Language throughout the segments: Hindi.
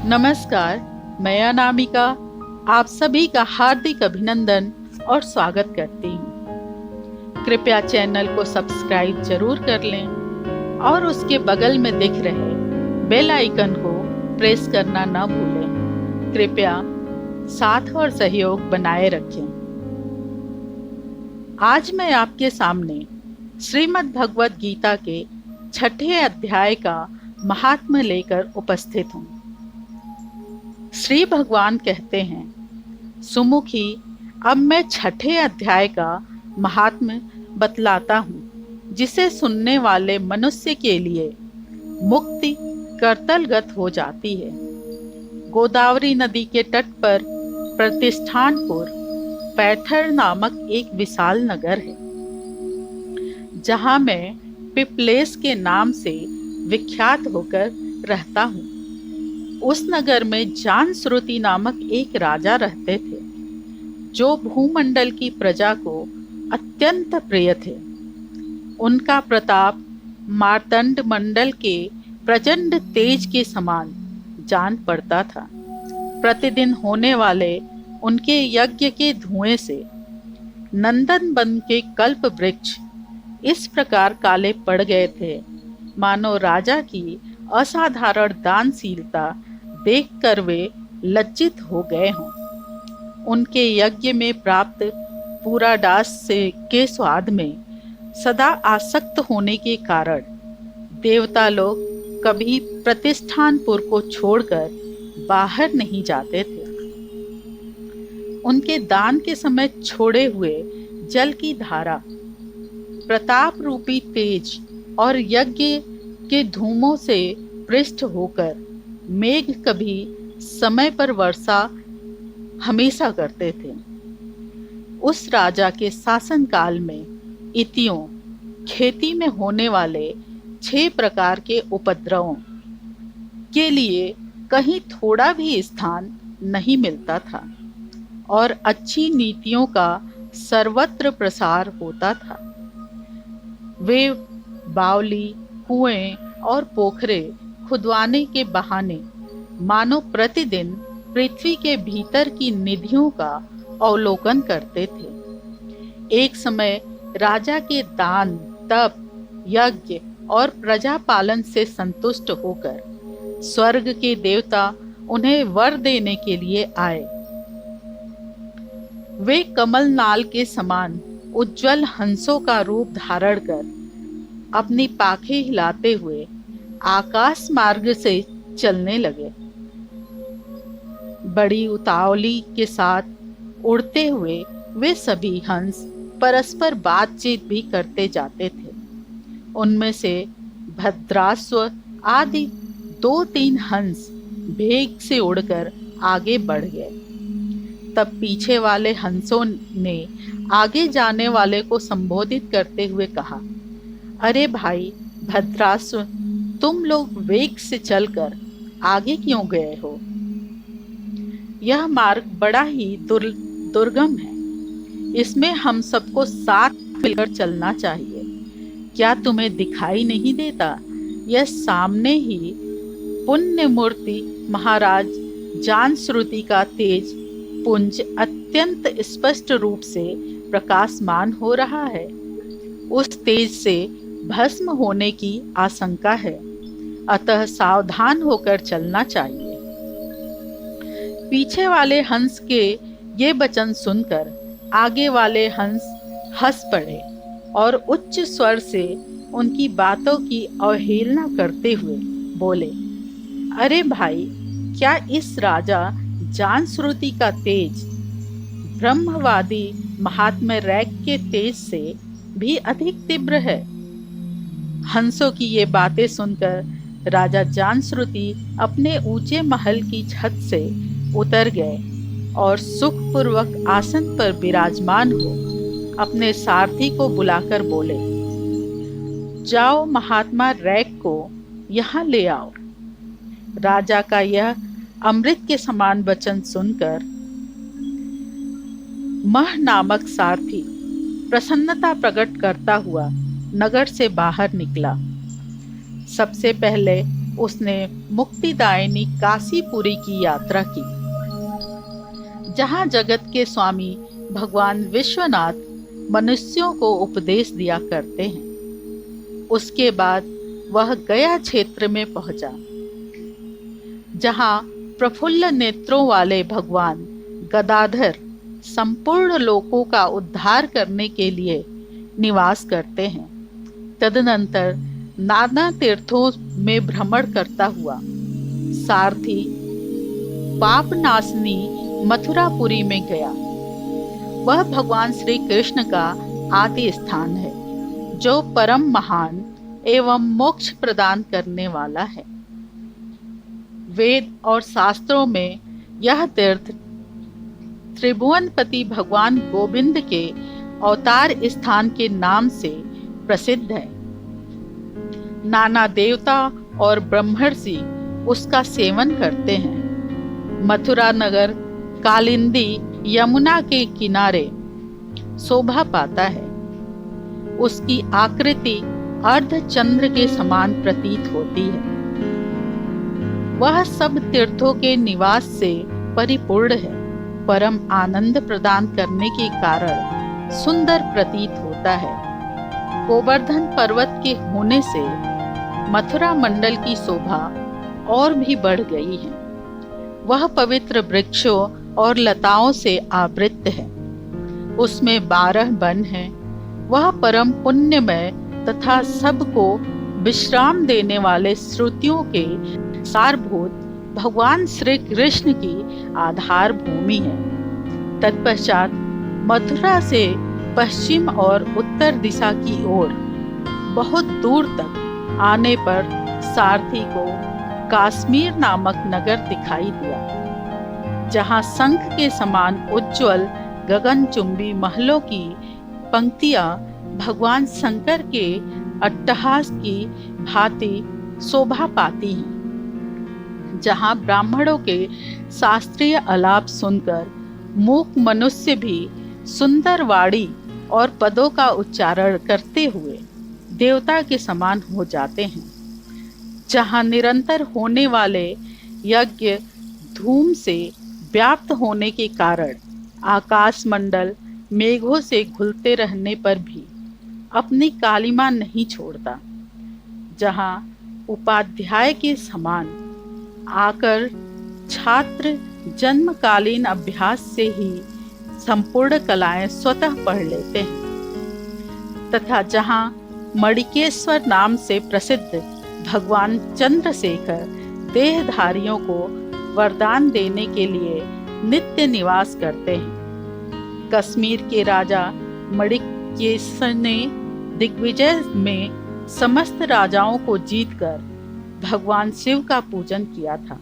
नमस्कार, मैं अनामिका आप सभी का हार्दिक अभिनंदन और स्वागत करती हूँ। कृपया चैनल को सब्सक्राइब जरूर कर लें और उसके बगल में दिख रहे बेल आइकन को प्रेस करना न भूलें। कृपया साथ और सहयोग बनाए रखें। आज मैं आपके सामने श्रीमद् भगवद गीता के 6ठे अध्याय का महात्म्य लेकर उपस्थित हूँ। श्री भगवान कहते हैं, सुमुखी, अब मैं 6ठे अध्याय का महात्म्य बतलाता हूँ, जिसे सुनने वाले मनुष्य के लिए मुक्ति करतलगत हो जाती है। गोदावरी नदी के तट पर प्रतिष्ठानपुर पैठर नामक एक विशाल नगर है, जहाँ मैं पिपलेस के नाम से विख्यात होकर रहता हूँ। उस नगर में जानश्रुति नामक एक राजा रहते थे, जो भूमंडल की प्रजा को अत्यंत प्रिय थे। उनका प्रताप मार्तंड मंडल के प्रचंड तेज के समान जान पड़ता था। प्रतिदिन होने वाले उनके यज्ञ के धुएं से नंदन वन के कल्प वृक्ष इस प्रकार काले पड़ गए थे, मानो राजा की असाधारण दानशीलता देखकर वे लज्जित हो गए हों। उनके यज्ञ में प्राप्त पूरा डास से के स्वाद में सदा आसक्त होने के कारण देवता लोग कभी प्रतिष्ठानपुर को छोड़कर बाहर नहीं जाते थे। उनके दान के समय छोड़े हुए जल की धारा, प्रताप रूपी तेज और यज्ञ के धूमों से पृष्ठ होकर मेघ कभी समय पर वर्षा हमेशा करते थे। उस राजा के शासन काल में इतियों खेती में होने वाले 6 प्रकार के उपद्रवों के लिए कहीं थोड़ा भी स्थान नहीं मिलता था और अच्छी नीतियों का सर्वत्र प्रसार होता था। वे बावली, कुएं और पोखरे खुदवाने के बहाने मानो प्रतिदिन पृथ्वी के भीतर की निधियों का अवलोकन करते थे। एक समय राजा के दान, तप, यज्ञ और प्रजा पालन से संतुष्ट होकर स्वर्ग के देवता उन्हें वर देने के लिए आए। वे कमल नाल के समान उज्जवल हंसों का रूप धारण कर अपनी पाखें हिलाते हुए आकाश मार्ग से चलने लगे। बड़ी उतावली के साथ उड़ते हुए वे सभी हंस परस्पर बातचीत भी करते जाते थे। उनमें से भद्रास्व आदि 2-3 हंस वेग से उड़कर आगे बढ़ गए। तब पीछे वाले हंसों ने आगे जाने वाले को संबोधित करते हुए कहा, अरे भाई भद्रास्व, तुम लोग वेग से चलकर आगे क्यों गए हो? यह मार्ग बड़ा ही दुर्गम है। इसमें हम सबको साथ मिलकर चलना चाहिए। क्या तुम्हें दिखाई नहीं देता? यह सामने ही पुण्य मूर्ति महाराज जानश्रुति का तेज पुंज अत्यंत स्पष्ट रूप से प्रकाशमान हो रहा है। उस तेज से भस्म होने की आशंका है, अतः सावधान होकर चलना चाहिए। पीछे वाले हंस के ये वचन सुनकर आगे वाले हंस हंस पड़े और उच्च स्वर से उनकी बातों की अवहेलना करते हुए बोले, अरे भाई, क्या इस राजा जानश्रुति का तेज ब्रह्मवादी महात्मा रैक के तेज से भी अधिक तीव्र है? हंसों की ये बातें सुनकर राजा जानश्रुति अपने ऊंचे महल की छत से उतर गए और सुखपूर्वक आसन पर विराजमान हो अपने सारथी को बुलाकर बोले, जाओ महात्मा रैक को यहाँ ले आओ। राजा का यह अमृत के समान वचन सुनकर मह नामक सारथी प्रसन्नता प्रकट करता हुआ नगर से बाहर निकला। सबसे पहले उसने मुक्तिदायिनी काशीपुरी की यात्रा की, जहां जगत के स्वामी भगवान विश्वनाथ मनुष्यों को उपदेश दिया करते हैं। उसके बाद वह गया क्षेत्र में पहुंचा, जहां प्रफुल्ल नेत्रों वाले भगवान गदाधर संपूर्ण लोकों का उद्धार करने के लिए निवास करते हैं। तदनंतर नाना तीर्थों में भ्रमण करता हुआ सारथी पापनाशनी मथुरापुरी में गया। वह भगवान श्री कृष्ण का आदि स्थान है, जो परम महान एवं मोक्ष प्रदान करने वाला है। वेद और शास्त्रों में यह तीर्थ त्रिभुवनपति भगवान गोविंद के अवतार स्थान के नाम से प्रसिद्ध है। नाना देवता और ब्रह्मर्षि उसका सेवन करते हैं। मथुरा नगर कालिंदी यमुना के किनारे शोभा पाता है। उसकी आकृति अर्धचंद्र के समान प्रतीत होती है। वह सब तीर्थों के निवास से परिपूर्ण है। परम आनंद प्रदान करने के कारण सुंदर प्रतीत होता है। गोवर्धन पर्वत के होने से मथुरा मंडल की शोभा और भी बढ़ गई है। वह पवित्र वृक्षों और लताओं से आवृत है। उसमें 12 वन हैं। वह परम पुण्यमय तथा सबको विश्राम देने वाले श्रुतियों के सारभूत भगवान श्री कृष्ण की आधार भूमि है। तत्पश्चात मथुरा से पश्चिम और उत्तर दिशा की ओर बहुत दूर तक आने पर सारथी को काश्मीर नामक नगर दिखाई दिया, जहां शंख के समान उज्ज्वल गगनचुंबी महलों की पंक्तियां भगवान शंकर के अट्टहास की भांति शोभा पाती हैं। जहां ब्राह्मणों के शास्त्रीय आलाप सुनकर मूक मनुष्य भी सुंदर वाणी और पदों का उच्चारण करते हुए देवता के समान हो जाते हैं। जहां निरंतर होने वाले यज्ञ धूम से व्याप्त होने के कारण आकाश मंडल मेघों से घुलते रहने पर भी अपनी कालिमा नहीं छोड़ता। जहां उपाध्याय के समान आकर छात्र जन्मकालीन अभ्यास से ही संपूर्ण कलाएं स्वतः पढ़ लेते हैं, तथा जहां मणिकेश्वर नाम से प्रसिद्ध भगवान चंद्रशेखर देहधारियों को वरदान देने के लिए नित्य निवास करते हैं। कश्मीर के राजा मणिकेश्वर ने दिग्विजय में समस्त राजाओं को जीतकर भगवान शिव का पूजन किया था।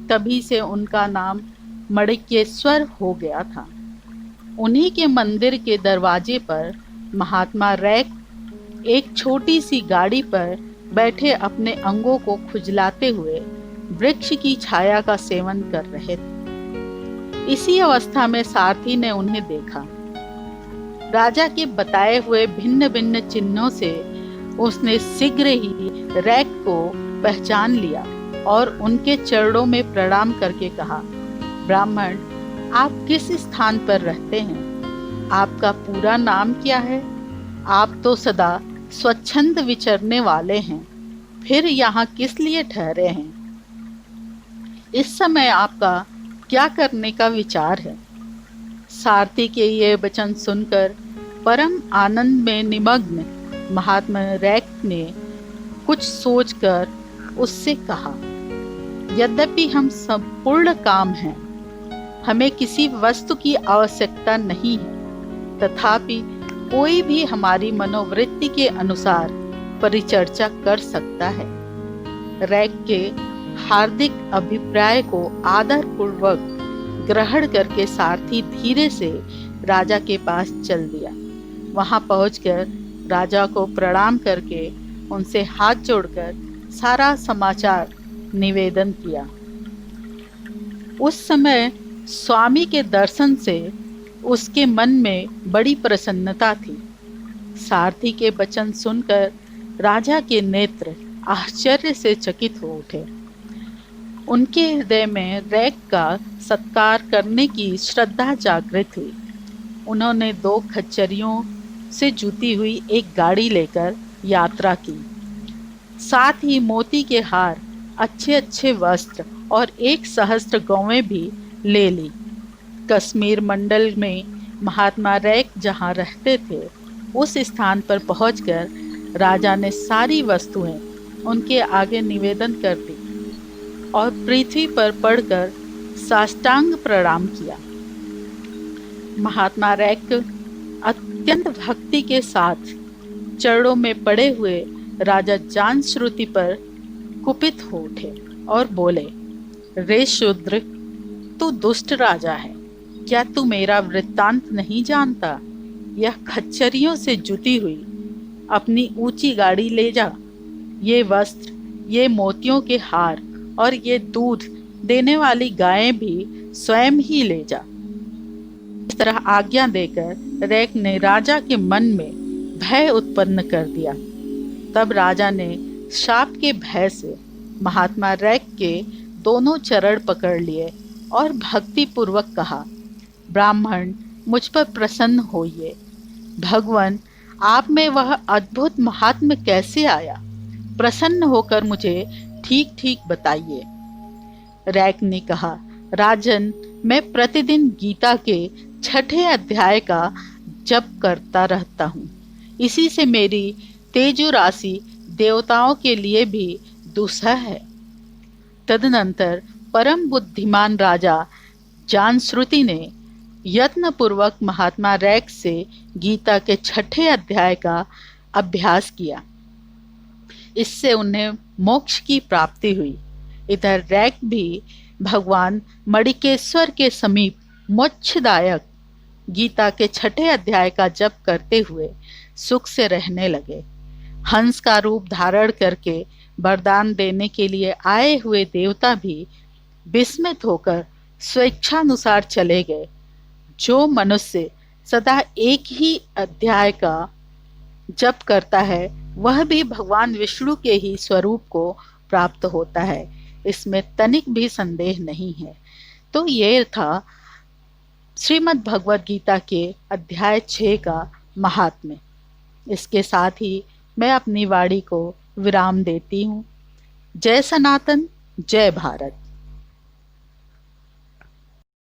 तभी से उनका नाम मणिकेश्वर हो गया था। उन्हीं के मंदिर के दरवाजे पर महात्मा रैक एक छोटी सी गाड़ी पर बैठे अपने अंगों को खुजलाते हुए वृक्ष की छाया का सेवन कर रहे थे। इसी अवस्था में सारथी ने उन्हें देखा। राजा के बताए हुए भिन्न भिन्न चिन्हों से उसने शीघ्र ही रैक को पहचान लिया और उनके चरणों में प्रणाम करके कहा, ब्राह्मण, आप किस स्थान पर रहते हैं? आपका पूरा नाम क्या है? आप तो सदा स्वच्छंद विचरने वाले हैं, फिर यहाँ किस लिए ठहरे हैं? इस समय आपका क्या करने का विचार है? सारथी के ये वचन सुनकर परम आनंद में निमग्न महात्मा रैक ने कुछ सोचकर उससे कहा, यद्यपि हम संपूर्ण काम हैं, हमें किसी वस्तु की आवश्यकता नहीं है, तथापि कोई भी हमारी मनोवृत्ति के अनुसार परिचर्चा कर सकता है। रैक के हार्दिक अभिप्राय को आदर पूर्वक ग्रहण करके सारथी धीरे से राजा के पास चल दिया। वहां पहुंचकर राजा को प्रणाम करके उनसे हाथ जोड़कर सारा समाचार निवेदन किया। उस समय स्वामी के दर्शन से उसके मन में बड़ी प्रसन्नता थी। सारथी के वचन सुनकर राजा के नेत्र आश्चर्य से चकित हो उठे। उनके हृदय में रैक का सत्कार करने की श्रद्धा जागृत हुई। उन्होंने 2 खच्चरियों से जुती हुई एक गाड़ी लेकर यात्रा की। साथ ही मोती के हार, अच्छे अच्छे वस्त्र और 1 सहस्त्र गौवें भी ले ली। कश्मीर मंडल में महात्मा रैक जहाँ रहते थे, उस स्थान पर पहुंचकर राजा ने सारी वस्तुएं उनके आगे निवेदन कर दी और पृथ्वी पर पड़कर साष्टांग प्रणाम किया। महात्मा रैक अत्यंत भक्ति के साथ चरणों में पड़े हुए राजा जानश्रुति पर कुपित हो उठे और बोले, रे शूद्र, तू दुष्ट राजा है। क्या तू मेरा वृत्तांत नहीं जानता? यह खच्चरियों से जुती हुई अपनी ऊंची गाड़ी ले जा। ये वस्त्र, ये मोतियों के हार और ये दूध देने वाली गायें भी स्वयं ही ले जा। इस तरह आज्ञा देकर रैक ने राजा के मन में भय उत्पन्न कर दिया। तब राजा ने शाप के भय से महात्मा रैक के दोनों चरण पकड़ लिए और भक्ति पूर्वक कहा, ब्राह्मण, मुझ पर प्रसन्न होइए। भगवान, आप में वह अद्भुत महात्म्य कैसे आया? प्रसन्न होकर मुझे ठीक ठीक बताइए। रैक ने कहा, राजन, मैं प्रतिदिन गीता के 6ठे अध्याय का जप करता रहता हूँ। इसी से मेरी तेजु राशि देवताओं के लिए भी दुस्सह है। तदनंतर परम बुद्धिमान राजा जानश्रुति ने यत्न पूर्वक महात्मा रैक से गीता के 6ठे अध्याय का अभ्यास किया। इससे उन्हें मोक्ष की प्राप्ति हुई। इधर रैक भी भगवान मणिकेश्वर के समीप मोक्षदायक गीता के 6ठे अध्याय का जप करते हुए सुख से रहने लगे। हंस का रूप धारण करके वरदान देने के लिए आए हुए देवता भी विस्मित होकर स्वेच्छानुसार चले गए। जो मनुष्य सदा एक ही अध्याय का जप करता है, वह भी भगवान विष्णु के ही स्वरूप को प्राप्त होता है। इसमें तनिक भी संदेह नहीं है। तो ये था श्रीमद् भगवद गीता के अध्याय 6 का महात्म्य। इसके साथ ही मैं अपनी वाणी को विराम देती हूँ। जय सनातन, जय भारत।